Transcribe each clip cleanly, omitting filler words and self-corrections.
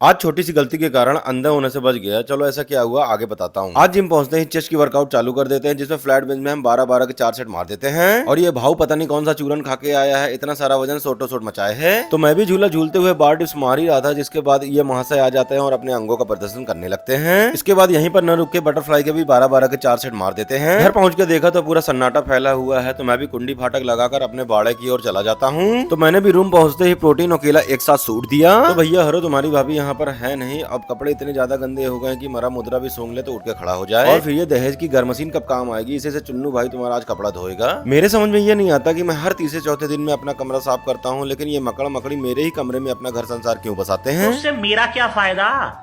आज छोटी सी गलती के कारण अंधे होने से बच गया। चलो ऐसा क्या हुआ आगे बताता हूँ। आज जिम पहुंचते ही चेस्ट की वर्कआउट चालू कर देते हैं, जिसमें फ्लैट बेंच में हम 12-12 के 4 सेट मार देते हैं। और ये भाव पता नहीं कौन सा चूरन खा के आया है, इतना सारा वजन सोटो सोट मचाए है। तो मैं भी झूला झूलते हुए बार डिप्स मार ही रहा था, जिसके बाद ये महाशय आ जाते हैं और अपने अंगों का प्रदर्शन करने लगते हैं। इसके बाद यहीं पर न रुक के बटरफ्लाई के भी 12-12 के 4 सेट मार देते हैं। घर पहुंच के देखा तो पूरा सन्नाटा फैला हुआ है, तो मैं भी कुंडी फाटक लगाकर अपने बाड़े की ओर चला जाता हूँ। तो मैंने भी रूम पहुंचते ही प्रोटीन और केला एक साथ सूट दिया। तो भैया हरो तुम्हारी भाभी यहाँ पर है नहीं, अब कपड़े इतने ज्यादा गंदे हो गए कि मरा मुद्रा भी सूंघ ले तो उठ के खड़ा हो जाए। और फिर ये दहेज की घर मशीन कब काम आएगी, इसे से चुन्नू भाई तुम्हारा आज कपड़ा धोएगा। मेरे समझ में ये नहीं आता कि मैं हर तीसरे चौथे दिन में अपना कमरा साफ करता हूँ, लेकिन ये मकड़ मकड़ी मेरे ही कमरे में अपना घर संसार क्यों बसाते हैं। उससे मेरा क्या फायदा।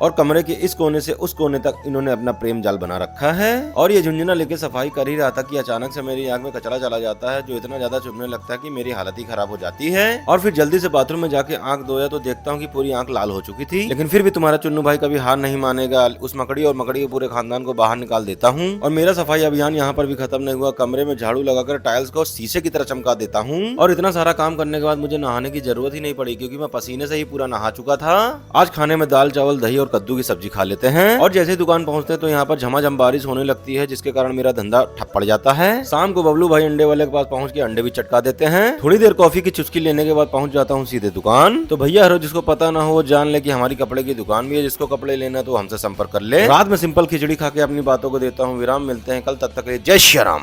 और कमरे के इस कोने से उस कोने तक इन्होंने अपना प्रेम जाल बना रखा है। और ये झुंझुना लेके सफाई कर ही रहा था कि अचानक से मेरी आंख में कचरा चला जाता है, जो इतना ज्यादा चुभने लगता है कि मेरी हालत ही खराब हो जाती है। और फिर जल्दी से बाथरूम में जाके आंख धोया तो देखता हूँ कि पूरी आंख लाल हो चुकी थी। लेकिन फिर भी तुम्हारा चुन्नू भाई कभी हार नहीं मानेगा, उस मकड़ी और मकड़ी के पूरे खानदान को बाहर निकाल देता हूँ। और मेरा सफाई अभियान यहाँ पर भी खत्म नहीं हुआ, कमरे में झाड़ू लगाकर टाइल्स को शीशे की तरह चमका देता हूँ। और इतना सारा काम करने के बाद मुझे नहाने की जरूरत ही नहीं पड़ी, क्योंकि मैं पसीने से ही पूरा नहा चुका था। आज खाने में दाल चावल दही और कद्दू की सब्जी खा लेते हैं। और जैसे दुकान पहुंचते हैं तो यहाँ पर झमाझम बारिश होने लगती है, जिसके कारण मेरा धंधा ठप पड़ जाता है। शाम को बबलू भाई अंडे वाले के पास पहुंच के अंडे भी चटका देते हैं। थोड़ी देर कॉफी की चुस्की लेने के बाद पहुंच जाता हूँ सीधे दुकान। तो भैया हरो जिसको पता ना हो वो जान ले कि हमारी कपड़े की दुकान भी है, जिसको कपड़े लेना तो हमसे संपर्क कर ले। रात में सिंपल खिचड़ी खा के अपनी बातों को देता हूँ विराम। मिलते हैं कल, तब तक के लिए जय श्री राम।